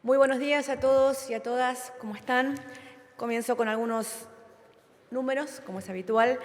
Muy buenos días a todos y a todas, ¿cómo están? Comienzo con algunos números, como es habitual,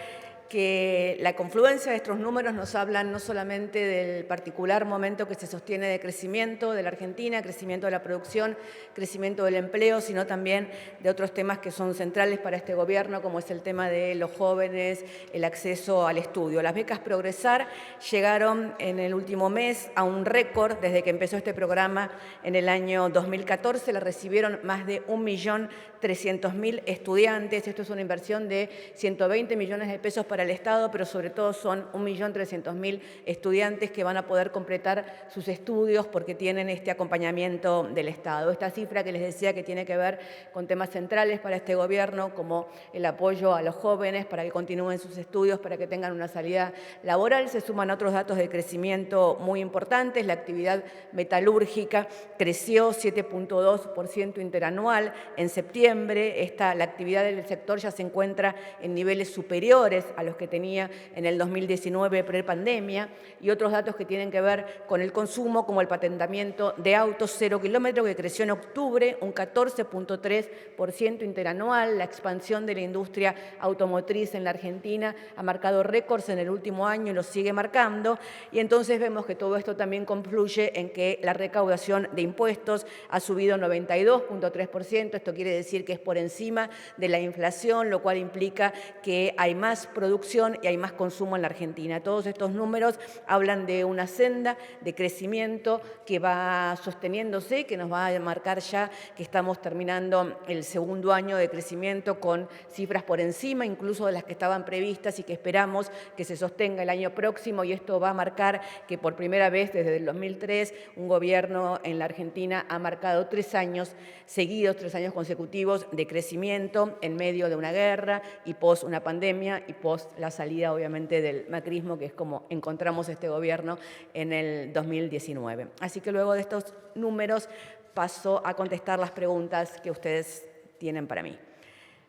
que la confluencia de estos números nos hablan no solamente del particular momento que se sostiene de crecimiento de la Argentina, crecimiento de la producción, crecimiento del empleo, sino también de otros temas que son centrales para este gobierno, como es el tema de los jóvenes, el acceso al estudio. Las becas Progresar llegaron en el último mes a un récord desde que empezó este programa en el año 2014. La recibieron más de 1.300.000 estudiantes. Esto es una inversión de 120 millones de pesos para el Estado, pero sobre todo son 1.300.000 estudiantes que van a poder completar sus estudios porque tienen este acompañamiento del Estado. Esta cifra que les decía que tiene que ver con temas centrales para este gobierno, como el apoyo a los jóvenes para que continúen sus estudios, para que tengan una salida laboral, se suman otros datos de crecimiento muy importantes. La actividad metalúrgica creció 7.2% interanual en septiembre. La actividad del sector ya se encuentra en niveles superiores a los que tenía en el 2019 prepandemia, y otros datos que tienen que ver con el consumo, como el patentamiento de autos 0 kilómetros, que creció en octubre un 14.3% interanual. La expansión de la industria automotriz en la Argentina ha marcado récords en el último año y lo sigue marcando, y entonces vemos que todo esto también confluye en que la recaudación de impuestos ha subido 92.3%. Esto quiere decir que es por encima de la inflación, lo cual implica que hay más producción y hay más consumo en la Argentina. Todos estos números hablan de una senda de crecimiento que va sosteniéndose, que nos va a marcar ya que estamos terminando el segundo año de crecimiento con cifras por encima incluso de las que estaban previstas y que esperamos que se sostenga el año próximo, y esto va a marcar que por primera vez desde el 2003 un gobierno en la Argentina ha marcado 3 años seguidos, 3 años consecutivos de crecimiento en medio de una guerra y post una pandemia y post la salida obviamente del macrismo, que es como encontramos este gobierno en el 2019. Así que luego de estos números paso a contestar las preguntas que ustedes tienen para mí.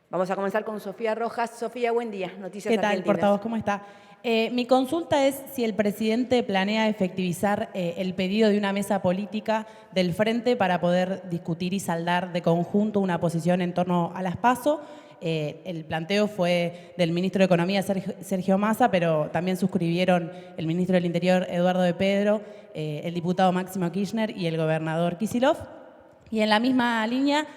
Vamos a comenzar con Sofía Rojas. Sofía, buen día. Noticias ¿Qué tal, Argentinas. portavoz? ¿Cómo está? Mi consulta es si el presidente planea efectivizar el pedido de una mesa política del Frente para poder discutir y saldar de conjunto una posición en torno a las PASO. El planteo fue del ministro de Economía, Sergio Massa, pero también suscribieron el ministro del Interior, Eduardo de Pedro, el diputado Máximo Kirchner y el gobernador Kicillof. Y en la misma línea,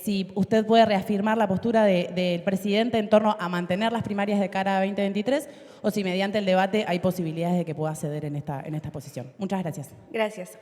si usted puede reafirmar la postura del presidente en torno a mantener las primarias de cara a 2023 o si mediante el debate hay posibilidades de que pueda ceder en esta posición. Muchas gracias. Gracias.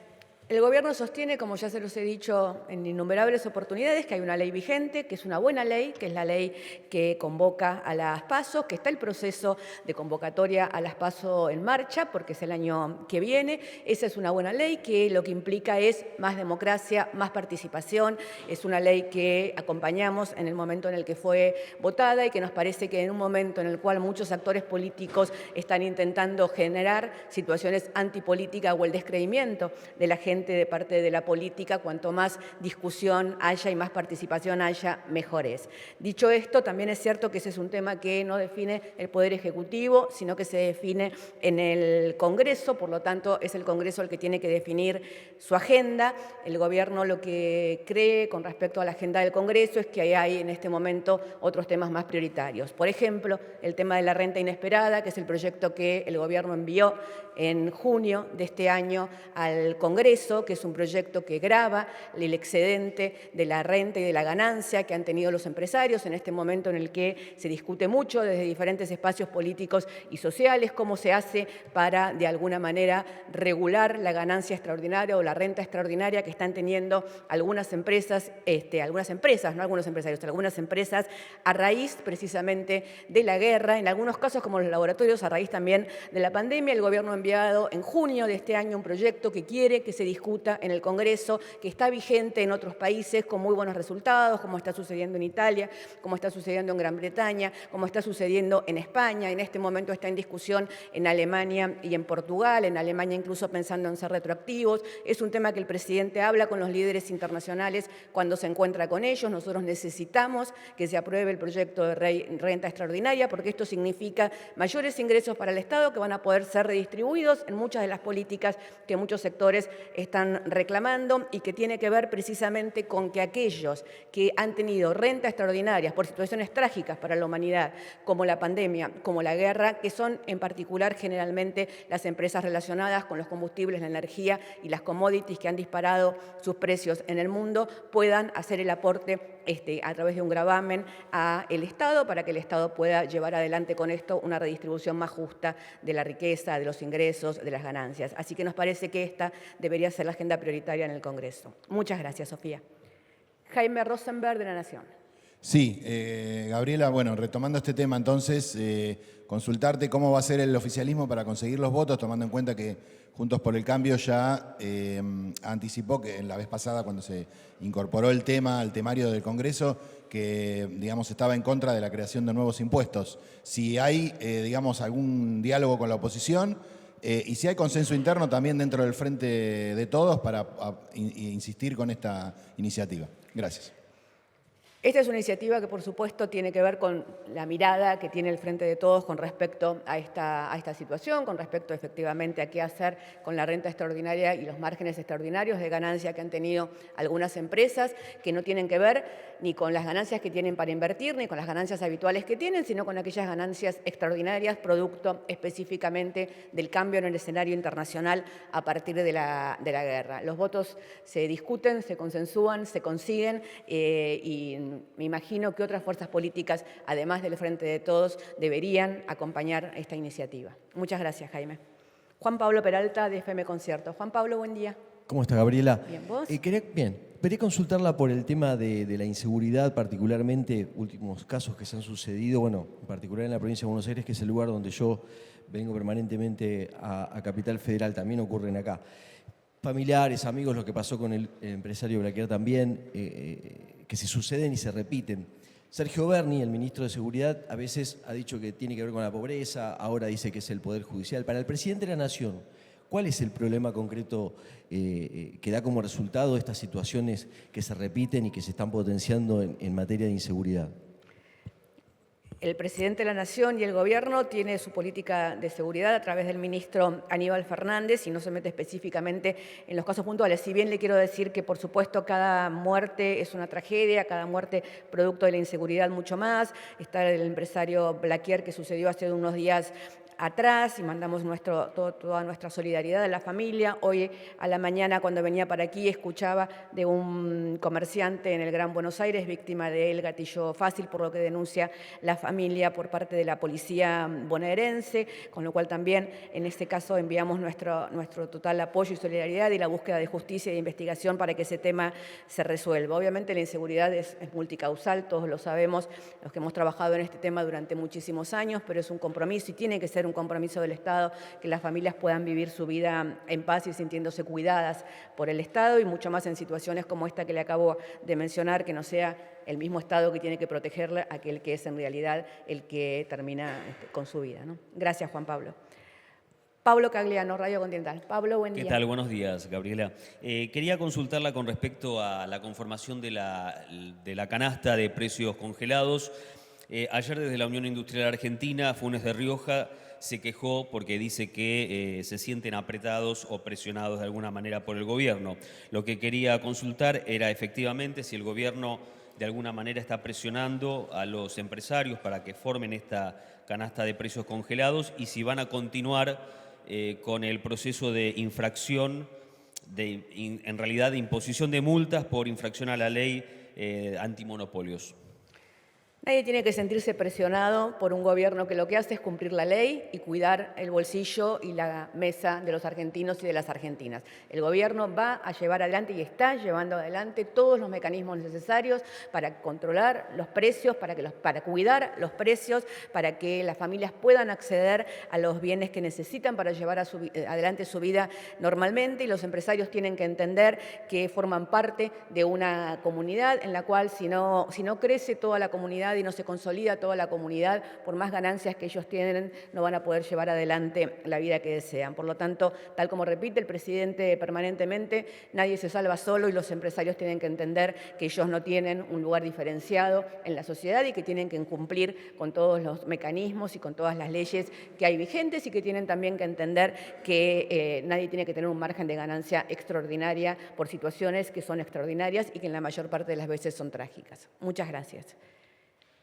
El gobierno sostiene, como ya se los he dicho en innumerables oportunidades, que hay una ley vigente, que es una buena ley, que es la ley que convoca a las PASO, que está el proceso de convocatoria a las PASO en marcha, porque es el año que viene. Esa es una buena ley que lo que implica es más democracia, más participación. Es una ley que acompañamos en el momento en el que fue votada y que nos parece que en un momento en el cual muchos actores políticos están intentando generar situaciones antipolíticas o el descreimiento de la gente de parte de la política, cuanto más discusión haya y más participación haya, mejor es. Dicho esto, también es cierto que ese es un tema que no define el Poder Ejecutivo, sino que se define en el Congreso, por lo tanto es el Congreso el que tiene que definir su agenda. El gobierno lo que cree con respecto a la agenda del Congreso es que hay en este momento otros temas más prioritarios. Por ejemplo, el tema de la renta inesperada, que es el proyecto que el gobierno envió en junio de este año al Congreso, que es un proyecto que grava el excedente de la renta y de la ganancia que han tenido los empresarios en este momento en el que se discute mucho desde diferentes espacios políticos y sociales cómo se hace para, de alguna manera, regular la ganancia extraordinaria o la renta extraordinaria que están teniendo algunas empresas, no algunos empresarios, algunas empresas a raíz precisamente de la guerra, en algunos casos como los laboratorios a raíz también de la pandemia. El gobierno enviado en junio de este año un proyecto que quiere que se discuta en el Congreso, que está vigente en otros países con muy buenos resultados, como está sucediendo en Italia, como está sucediendo en Gran Bretaña, como está sucediendo en España. En este momento está en discusión en Alemania y en Portugal, en Alemania incluso pensando en ser retroactivos. Es un tema que el presidente habla con los líderes internacionales cuando se encuentra con ellos. Nosotros necesitamos que se apruebe el proyecto de renta extraordinaria porque esto significa mayores ingresos para el Estado que van a poder ser redistribuidos retribuidos en muchas de las políticas que muchos sectores están reclamando y que tiene que ver precisamente con que aquellos que han tenido rentas extraordinarias por situaciones trágicas para la humanidad, como la pandemia, como la guerra, que son en particular generalmente las empresas relacionadas con los combustibles, la energía y las commodities que han disparado sus precios en el mundo, puedan hacer el aporte a través de un gravamen al Estado para que el Estado pueda llevar adelante con esto una redistribución más justa de la riqueza, de los ingresos, de las ganancias. Así que nos parece que esta debería ser la agenda prioritaria en el Congreso. Muchas gracias, Sofía. Jaime Rosenberg, de La Nación. Sí, Gabriela, bueno, retomando este tema entonces, consultarte cómo va a ser el oficialismo para conseguir los votos, tomando en cuenta que Juntos por el Cambio ya anticipó que en la vez pasada, cuando se incorporó el tema al temario del Congreso, que, digamos, estaba en contra de la creación de nuevos impuestos. Si hay, digamos, algún diálogo con la oposición y si hay consenso interno también dentro del Frente de Todos para insistir con esta iniciativa. Gracias. Esta es una iniciativa que, por supuesto, tiene que ver con la mirada que tiene el Frente de Todos con respecto a esta situación, con respecto efectivamente a qué hacer con la renta extraordinaria y los márgenes extraordinarios de ganancia que han tenido algunas empresas, que no tienen que ver ni con las ganancias que tienen para invertir, ni con las ganancias habituales que tienen, sino con aquellas ganancias extraordinarias, producto específicamente del cambio en el escenario internacional a partir de la guerra. Los votos se discuten, se consensúan, se consiguen y me imagino que otras fuerzas políticas, además del Frente de Todos, deberían acompañar esta iniciativa. Muchas gracias, Jaime. Juan Pablo Peralta, de FM Concierto. Juan Pablo, buen día. ¿Cómo está, Gabriela? Bien, ¿vos? Quería consultarla por el tema de la inseguridad, particularmente últimos casos que se han sucedido, bueno, en particular en la provincia de Buenos Aires, que es el lugar donde yo vengo permanentemente a Capital Federal, también ocurren acá. Familiares, amigos, lo que pasó con el empresario Blaquier también, que se suceden y se repiten. Sergio Berni, el ministro de Seguridad, a veces ha dicho que tiene que ver con la pobreza, ahora dice que es el Poder Judicial. Para el presidente de la Nación, ¿cuál es el problema concreto que da como resultado estas situaciones que se repiten y que se están potenciando en materia de inseguridad? El presidente de la Nación y el Gobierno tiene su política de seguridad a través del ministro Aníbal Fernández y no se mete específicamente en los casos puntuales. Si bien le quiero decir que, por supuesto, cada muerte es una tragedia, cada muerte producto de la inseguridad mucho más. Está el empresario Blaquier, que sucedió hace unos días atrás, y mandamos toda nuestra solidaridad a la familia. Hoy a la mañana, cuando venía para aquí, escuchaba de un comerciante en el Gran Buenos Aires, víctima del gatillo fácil, por lo que denuncia la familia por parte de la policía bonaerense, con lo cual también en este caso enviamos nuestro total apoyo y solidaridad y la búsqueda de justicia y de investigación para que ese tema se resuelva. Obviamente la inseguridad es multicausal, todos lo sabemos, los que hemos trabajado en este tema durante muchísimos años, pero es un compromiso y tiene que ser un compromiso del Estado que las familias puedan vivir su vida en paz y sintiéndose cuidadas por el Estado, y mucho más en situaciones como esta que le acabo de mencionar, que no sea el mismo Estado que tiene que protegerle a aquel que es en realidad el que termina con su vida, ¿no? Gracias, Juan Pablo. Pablo Cagliano, Radio Continental. Pablo, buen día. ¿Qué tal? Buenos días, Gabriela. Quería consultarla con respecto a la conformación de la canasta de precios congelados. Ayer desde la Unión Industrial Argentina, Funes de Rioja se quejó porque dice que se sienten apretados o presionados de alguna manera por el gobierno. Lo que quería consultar era efectivamente si el gobierno de alguna manera está presionando a los empresarios para que formen esta canasta de precios congelados y si van a continuar con el proceso de infracción, en realidad de imposición de multas por infracción a la ley antimonopolios. Nadie tiene que sentirse presionado por un gobierno que lo que hace es cumplir la ley y cuidar el bolsillo y la mesa de los argentinos y de las argentinas. El gobierno va a llevar adelante y está llevando adelante todos los mecanismos necesarios para controlar los precios, para cuidar los precios, para que las familias puedan acceder a los bienes que necesitan para llevar adelante su vida normalmente, y los empresarios tienen que entender que forman parte de una comunidad en la cual si no crece toda la comunidad comunidad y no se consolida toda la comunidad, por más ganancias que ellos tienen, no van a poder llevar adelante la vida que desean. Por lo tanto, tal como repite el presidente permanentemente, nadie se salva solo y los empresarios tienen que entender que ellos no tienen un lugar diferenciado en la sociedad y que tienen que cumplir con todos los mecanismos y con todas las leyes que hay vigentes y que tienen también que entender que nadie tiene que tener un margen de ganancia extraordinaria por situaciones que son extraordinarias y que en la mayor parte de las veces son trágicas. Muchas gracias.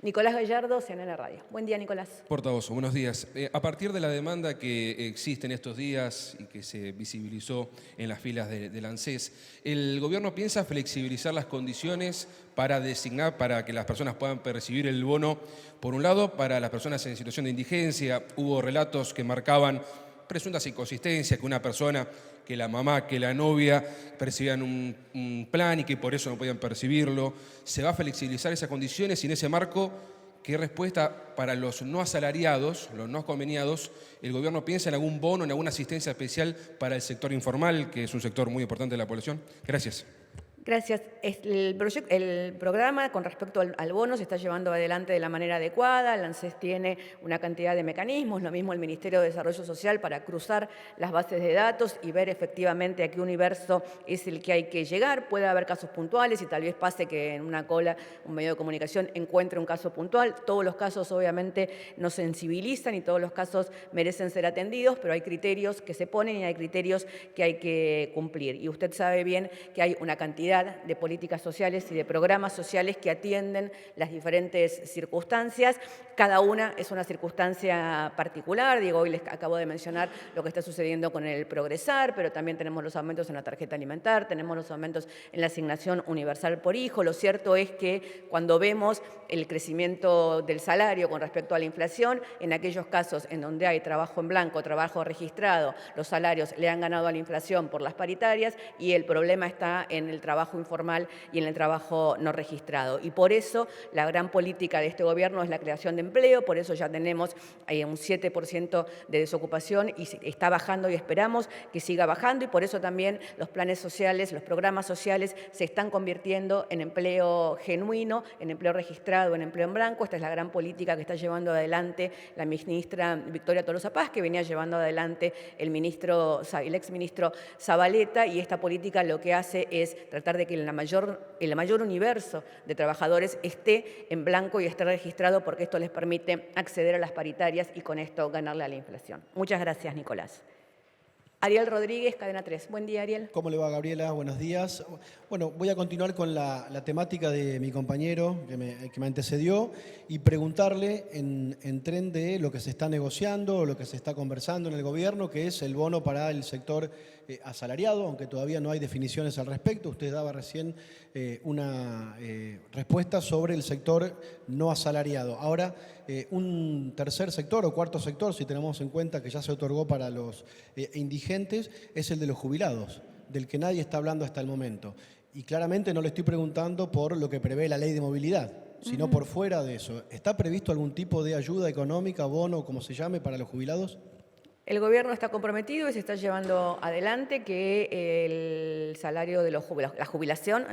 Nicolás Gallardo, CNN Radio. Buen día, Nicolás. Portavoz, buenos días. A partir de la demanda que existe en estos días y que se visibilizó en las filas del ANSES, ¿el gobierno piensa flexibilizar las condiciones para designar, para que las personas puedan percibir el bono? Por un lado, para las personas en situación de indigencia, hubo relatos que marcaban presuntas inconsistencias, que una persona, que la mamá, que la novia percibían un plan y que por eso no podían percibirlo. ¿Se va a flexibilizar esas condiciones y en ese marco, qué respuesta para los no asalariados, los no conveniados? ¿El gobierno piensa en algún bono, en alguna asistencia especial para el sector informal, que es un sector muy importante de la población? Gracias. Gracias. El programa con respecto al bono se está llevando adelante de la manera adecuada. El ANSES tiene una cantidad de mecanismos, lo mismo el Ministerio de Desarrollo Social, para cruzar las bases de datos y ver efectivamente a qué universo es el que hay que llegar. Puede haber casos puntuales y tal vez pase que en una cola un medio de comunicación encuentre un caso puntual. Todos los casos obviamente nos sensibilizan y todos los casos merecen ser atendidos, pero hay criterios que se ponen y hay criterios que hay que cumplir. Y usted sabe bien que hay una cantidad de políticas sociales y de programas sociales que atienden las diferentes circunstancias. Cada una es una circunstancia particular. Digo, hoy les acabo de mencionar lo que está sucediendo con el Progresar, pero también tenemos los aumentos en la tarjeta alimentar, tenemos los aumentos en la asignación universal por hijo. Lo cierto es que cuando vemos el crecimiento del salario con respecto a la inflación, en aquellos casos en donde hay trabajo en blanco, trabajo registrado, los salarios le han ganado a la inflación por las paritarias y el problema está en el trabajo informal y en el trabajo no registrado. Y por eso la gran política de este gobierno es la creación de empleo, por eso ya tenemos un 7% de desocupación y está bajando y esperamos que siga bajando, y por eso también los planes sociales, los programas sociales se están convirtiendo en empleo genuino, en empleo registrado, en empleo en blanco. Esta es la gran política que está llevando adelante la ministra Victoria Tolosa Paz, que venía llevando adelante el exministro Zabaleta, y esta política lo que hace es tratar de que el mayor universo de trabajadores esté en blanco y esté registrado, porque esto les permite acceder a las paritarias y con esto ganarle a la inflación. Muchas gracias, Nicolás. Ariel Rodríguez, Cadena 3. Buen día, Ariel. ¿Cómo le va, Gabriela? Buenos días. Bueno, voy a continuar con la temática de mi compañero que me antecedió y preguntarle en tren de lo que se está negociando, lo que se está conversando en el gobierno, que es el bono para el sector asalariado, aunque todavía no hay definiciones al respecto. Usted daba recién una respuesta sobre el sector no asalariado. Ahora, un tercer sector o cuarto sector, si tenemos en cuenta que ya se otorgó para los indigentes, es el de los jubilados, del que nadie está hablando hasta el momento. Y claramente no le estoy preguntando por lo que prevé la ley de movilidad, sino por fuera de eso. ¿Está previsto algún tipo de ayuda económica, bono, como se llame, para los jubilados? El gobierno está comprometido y se está llevando adelante que el salario de la jubilación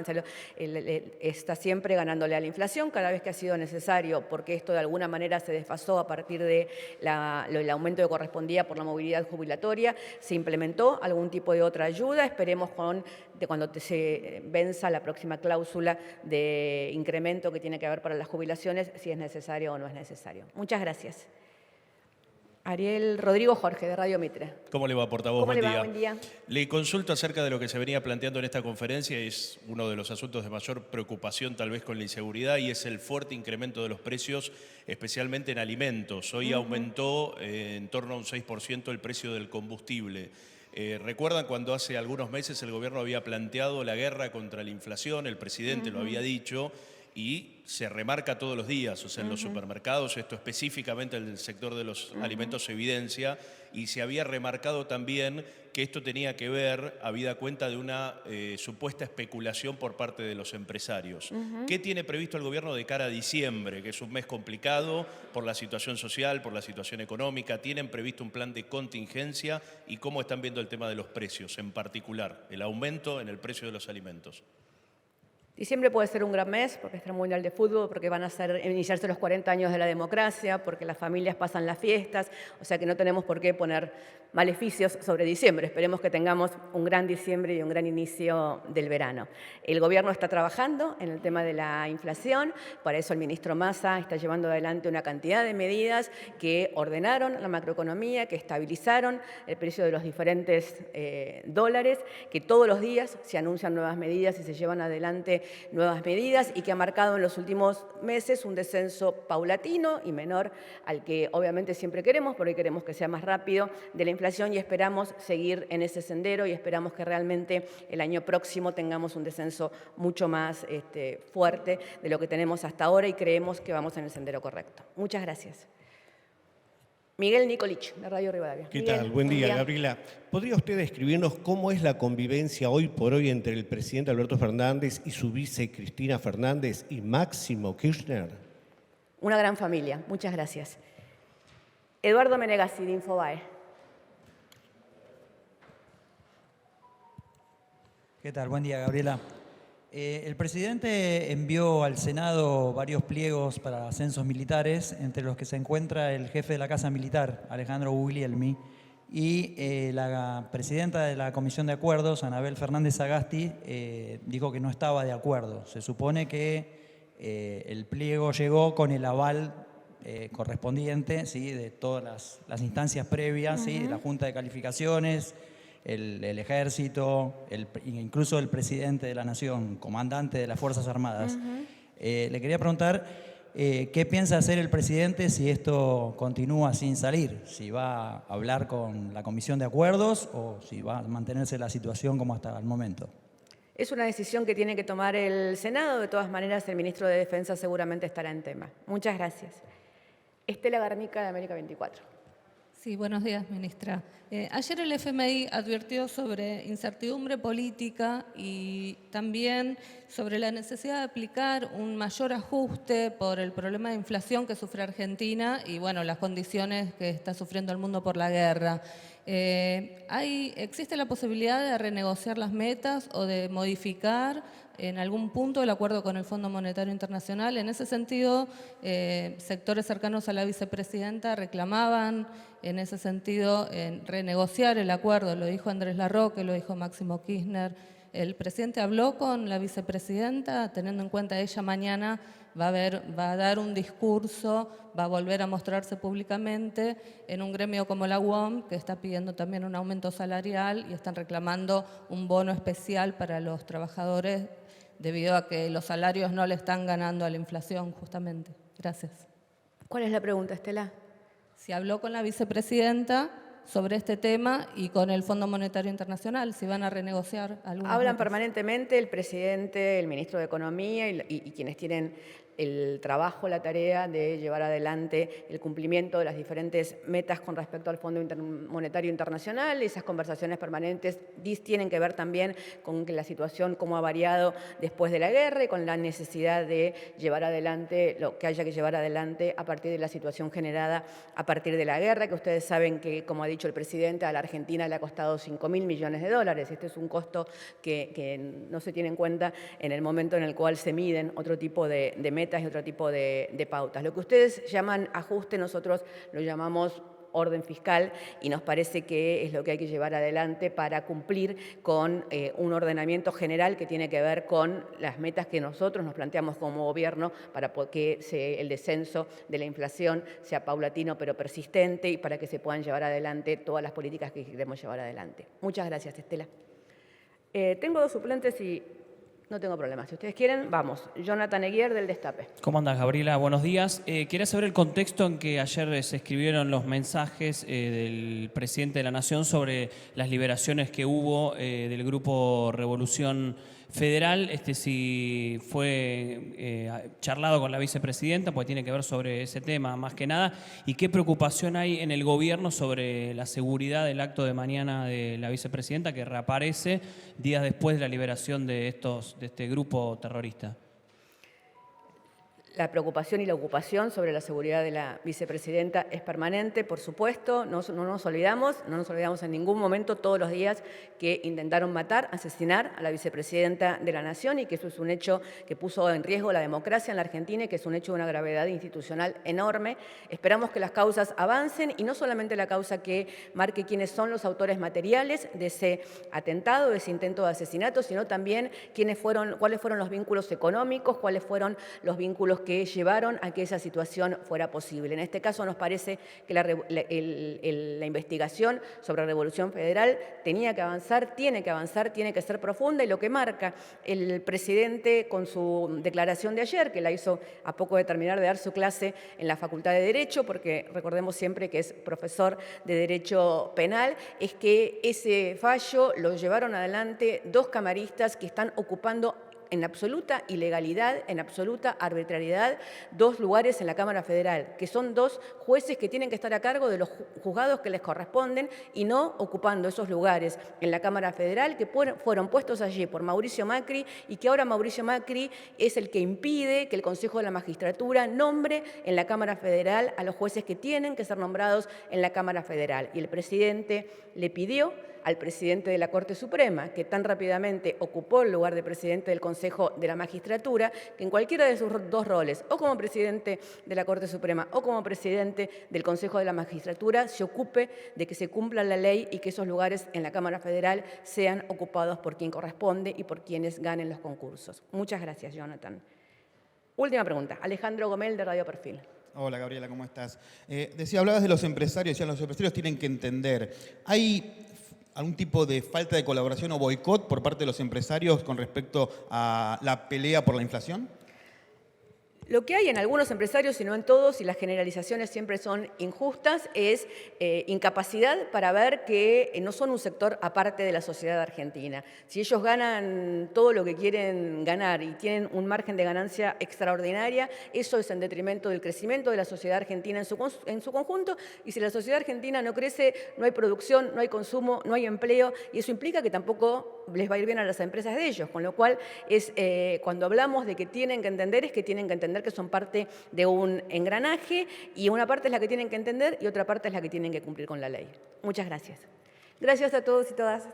está siempre ganándole a la inflación cada vez que ha sido necesario, porque esto de alguna manera se desfasó a partir del aumento que correspondía por la movilidad jubilatoria. Se implementó algún tipo de otra ayuda. Esperemos cuando se venza la próxima cláusula de incremento que tiene que haber para las jubilaciones, si es necesario o no es necesario. Muchas gracias. Ariel Rodrigo Jorge, de Radio Mitre. ¿Cómo le va, portavoz? ¿Cómo le va? Buen día. Le consulto acerca de lo que se venía planteando en esta conferencia. Es uno de los asuntos de mayor preocupación tal vez con la inseguridad, y es el fuerte incremento de los precios, especialmente en alimentos. Hoy aumentó en torno a un 6% el precio del combustible. ¿Recuerdan cuando hace algunos meses el gobierno había planteado la guerra contra la inflación? El presidente lo había dicho y se remarca todos los días, o sea, en los supermercados, esto específicamente en el sector de los alimentos se evidencia, y se había remarcado también que esto tenía que ver, habida cuenta de una supuesta especulación por parte de los empresarios. ¿Qué tiene previsto el gobierno de cara a diciembre, que es un mes complicado por la situación social, por la situación económica? ¿Tienen previsto un plan de contingencia? ¿Y cómo están viendo el tema de los precios, en particular, el aumento en el precio de los alimentos? Diciembre puede ser un gran mes porque está el Mundial de Fútbol, porque van a iniciarse los 40 años de la democracia, porque las familias pasan las fiestas, o sea que no tenemos por qué poner maleficios sobre diciembre. Esperemos que tengamos un gran diciembre y un gran inicio del verano. El gobierno está trabajando en el tema de la inflación, para eso el ministro Massa está llevando adelante una cantidad de medidas que ordenaron la macroeconomía, que estabilizaron el precio de los diferentes dólares, que todos los días se anuncian nuevas medidas y se llevan adelante nuevas medidas y que ha marcado en los últimos meses un descenso paulatino y menor al que obviamente siempre queremos, porque queremos que sea más rápido, de la inflación, y esperamos seguir en ese sendero y esperamos que realmente el año próximo tengamos un descenso mucho más fuerte de lo que tenemos hasta ahora y creemos que vamos en el sendero correcto. Muchas gracias. Miguel Nicolich, de Radio Rivadavia. ¿Qué Miguel, tal? Buen día, Gabriela. ¿Podría usted describirnos cómo es la convivencia hoy por hoy entre el presidente Alberto Fernández y su vice Cristina Fernández y Máximo Kirchner? Una gran familia. Muchas gracias. Eduardo Menegazzi, de Infobae. ¿Qué tal? Buen día, Gabriela. El presidente envió al Senado varios pliegos para ascensos militares, entre los que se encuentra el jefe de la Casa Militar, Alejandro Guglielmi, y la presidenta de la Comisión de Acuerdos, Anabel Fernández Sagasti, dijo que no estaba de acuerdo. Se supone que el pliego llegó con el aval correspondiente, ¿sí?, de todas las instancias previas, ¿sí?, de la Junta de Calificaciones, el Ejército, incluso el presidente de la Nación, comandante de las Fuerzas Armadas. Le quería preguntar qué piensa hacer el presidente si esto continúa sin salir, si va a hablar con la Comisión de Acuerdos o si va a mantenerse la situación como hasta el momento. Es una decisión que tiene que tomar el Senado. De todas maneras, el ministro de Defensa seguramente estará en tema. Muchas gracias. Estela Garnica, de América 24. Sí, buenos días, ministra. Ayer el FMI advirtió sobre incertidumbre política y también sobre la necesidad de aplicar un mayor ajuste por el problema de inflación que sufre Argentina y, bueno, las condiciones que está sufriendo el mundo por la guerra. ¿Existe la posibilidad de renegociar las metas o de modificar en algún punto el acuerdo con el Fondo Monetario Internacional? En ese sentido, sectores cercanos a la vicepresidenta reclamaban en ese sentido renegociar el acuerdo. Lo dijo Andrés Larroque, lo dijo Máximo Kirchner. ¿El presidente habló con la vicepresidenta, teniendo en cuenta ella mañana va a dar un discurso, va a volver a mostrarse públicamente en un gremio como la UOM, que está pidiendo también un aumento salarial y están reclamando un bono especial para los trabajadores debido a que los salarios no le están ganando a la inflación, justamente? Gracias. ¿Cuál es la pregunta, Estela? Si habló con la vicepresidenta sobre este tema y con el Fondo Monetario Internacional, si van a renegociar algunas Hablan metas. permanentemente el presidente, el ministro de Economía y quienes tienen el trabajo, la tarea de llevar adelante el cumplimiento de las diferentes metas con respecto al Fondo Monetario Internacional. Esas conversaciones permanentes tienen que ver también con que la situación, cómo ha variado después de la guerra y con la necesidad de llevar adelante lo que haya que llevar adelante a partir de la situación generada a partir de la guerra, que ustedes saben que, como ha dicho el presidente, a la Argentina le ha costado 5.000 millones de dólares. Este es un costo que no se tiene en cuenta en el momento en el cual se miden otro tipo de metas y otro tipo de pautas. Lo que ustedes llaman ajuste, nosotros lo llamamos orden fiscal y nos parece que es lo que hay que llevar adelante para cumplir con un ordenamiento general que tiene que ver con las metas que nosotros nos planteamos como gobierno para que el descenso de la inflación sea paulatino pero persistente y para que se puedan llevar adelante todas las políticas que queremos llevar adelante. Muchas gracias, Estela. Tengo dos suplentes y no tengo problema. Si ustedes quieren, vamos. Jonathan Eguier, del Destape. ¿Cómo andas, Gabriela? Buenos días. Quería saber el contexto en que ayer se escribieron los mensajes del presidente de la Nación sobre las liberaciones que hubo del Grupo Revolución Federal, si fue charlado con la vicepresidenta, porque tiene que ver sobre ese tema más que nada, y qué preocupación hay en el gobierno sobre la seguridad del acto de mañana de la vicepresidenta, que reaparece días después de la liberación de este grupo terrorista. La preocupación y la ocupación sobre la seguridad de la vicepresidenta es permanente, por supuesto, no nos olvidamos en ningún momento todos los días que intentaron matar, asesinar a la vicepresidenta de la Nación y que eso es un hecho que puso en riesgo la democracia en la Argentina y que es un hecho de una gravedad institucional enorme. Esperamos que las causas avancen y no solamente la causa que marque quiénes son los autores materiales de ese atentado, de ese intento de asesinato, sino también cuáles fueron los vínculos económicos, cuáles fueron los vínculos que llevaron a que esa situación fuera posible. En este caso nos parece que la investigación sobre Revolución Federal tenía que avanzar, tiene que ser profunda y lo que marca el presidente con su declaración de ayer, que la hizo a poco de terminar de dar su clase en la Facultad de Derecho, porque recordemos siempre que es profesor de Derecho Penal, es que ese fallo lo llevaron adelante 2 camaristas que están ocupando en absoluta ilegalidad, en absoluta arbitrariedad, 2 lugares en la Cámara Federal, que son 2 jueces que tienen que estar a cargo de los juzgados que les corresponden y no ocupando esos lugares en la Cámara Federal que fueron puestos allí por Mauricio Macri y que ahora Mauricio Macri es el que impide que el Consejo de la Magistratura nombre en la Cámara Federal a los jueces que tienen que ser nombrados en la Cámara Federal. Y el presidente le pidió al presidente de la Corte Suprema, que tan rápidamente ocupó el lugar de presidente del Consejo de la Magistratura, que en cualquiera de sus 2 roles, o como presidente de la Corte Suprema o como presidente del Consejo de la Magistratura, se ocupe de que se cumpla la ley y que esos lugares en la Cámara Federal sean ocupados por quien corresponde y por quienes ganen los concursos. Muchas gracias, Jonathan. Última pregunta. Alejandro Gomel, de Radio Perfil. Hola, Gabriela, ¿cómo estás? Hablabas de los empresarios, decían los empresarios tienen que entender. ¿Hay algún tipo de falta de colaboración o boicot por parte de los empresarios con respecto a la pelea por la inflación? Lo que hay en algunos empresarios, y no en todos, y las generalizaciones siempre son injustas, es incapacidad para ver que no son un sector aparte de la sociedad argentina. Si ellos ganan todo lo que quieren ganar y tienen un margen de ganancia extraordinaria, eso es en detrimento del crecimiento de la sociedad argentina en su conjunto, y si la sociedad argentina no crece, no hay producción, no hay consumo, no hay empleo, y eso implica que tampoco les va a ir bien a las empresas de ellos, con lo cual cuando hablamos de que tienen que entender, es que tienen que entender que son parte de un engranaje y una parte es la que tienen que entender y otra parte es la que tienen que cumplir con la ley. Muchas gracias. Gracias a todos y todas.